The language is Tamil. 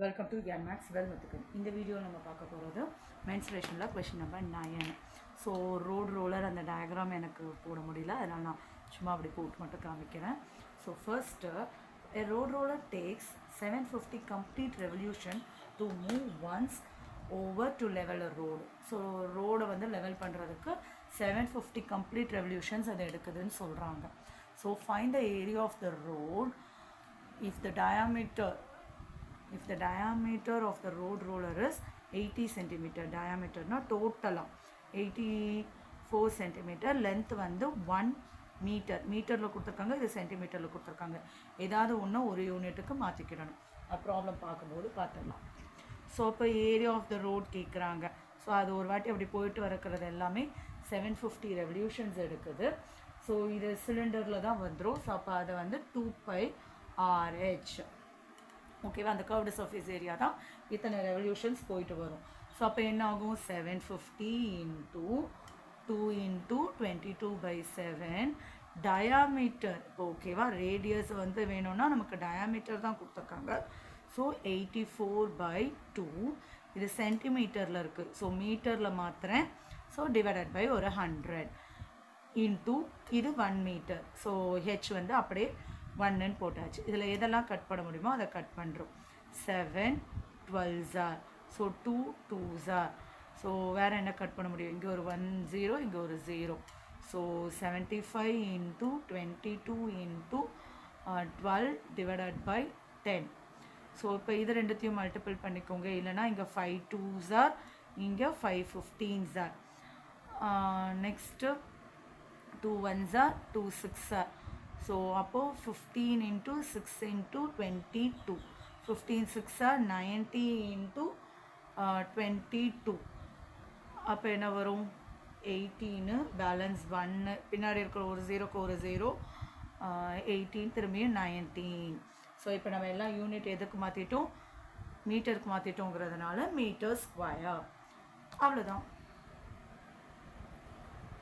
Welcome to கேன்மேக்ஸ் வெல்மத்துக்கன். இந்த வீடியோவில் நம்ம பார்க்க போகிறது மென்சுரேஷனில் கொஷின் நம்பர் 9. ஸோ ரோடு ரோலர் அந்த டயக்ராம் எனக்கு போட முடியல, அதனால் நான் சும்மா அப்படி போட்டு மட்டும் காமிக்கிறேன். So first a road roller takes 750 complete revolution to move once over to level a road. So ரோடை வந்து லெவல் பண்ணுறதுக்கு 750 complete revolutions அது எடுக்குதுன்னு சொல்கிறாங்க. So find the area of the road if the diameter of the road roller is 80 cm, diameter na total 84 cm, length வந்து 1 மீட்டர், மீட்டரில் கொடுத்துருக்காங்க, இது சென்டிமீட்டரில் கொடுத்துருக்காங்க. ஏதாவது ஒன்று ஒரு யூனிட்டுக்கு மாற்றிக்கிடணும். ப்ராப்ளம் பார்க்கும்போது பார்த்துடலாம். ஸோ இப்போ ஏரியா ஆஃப் த ரோட் கேட்குறாங்க. ஸோ அது ஒரு வாட்டி அப்படி போயிட்டு வரக்கிறது எல்லாமே 750 ரெவல்யூஷன்ஸ் எடுக்குது. ஸோ இது சிலிண்டரில் தான் வந்துடும். ஸோ அப்போ அதை வந்து 2πRH. ஓகேவா, அந்த கர்வ்டு சர்ஃபேஸ் ஏரியா தான் இத்தனை ரெவல்யூஷன்ஸ் போயிட்டு வரும். ஸோ அப்போ என்ன ஆகும், 750 இன்ட்டு 2 இன்ட்டு 22/7 டயாமீட்டர். இப்போ ஓகேவா, ரேடியஸ் வந்து வேணும்னா நமக்கு டயாமீட்டர் தான் கொடுத்துருக்காங்க. ஸோ 84/2, இது சென்டிமீட்டரில் இருக்குது. ஸோ மீட்டரில் மாத்திரேன். ஸோ டிவைடட் பை ஒரு 100 இன்ட்டு இது 1 மீட்டர். ஸோ ஹெச் வந்து அப்படியே 1ன்னு போட்டாச்சு. இதில் எதெல்லாம் கட் பண்ண முடியுமோ அதை கட் பண்ணுறோம். 7 12s are, so 2 2s are. So வேறு என்ன கட் பண்ண முடியும், இங்கே ஒரு 1 0, இங்கே ஒரு 0. So 75 into 22 into 12 divided by 10. So இப்போ இது ரெண்டுத்தையும் மல்டிபிள் பண்ணிக்கோங்க. இல்லைனா இங்கே 5 2s are, இங்கே 5 15s are. Next 2 1s are, 2 6s are. So அப்போது 15 இன்ட்டு 6 இன்ட்டு 22, 15 6 are 90 இன்ட்டு 22. அப்போ என்ன வரும், 18, பேலன்ஸ் 1, பின்னாடி இருக்கிற ஒரு 0க்கு ஒரு 0, 18, திரும்பியும் 19. ஸோ இப்போ நம்ம எல்லாம் யூனிட் எதுக்கு மாற்றிட்டோம், மீட்டருக்கு மாற்றிட்டோங்கிறதுனால மீட்டர் ஸ்கொயர். அவ்வளோதான்.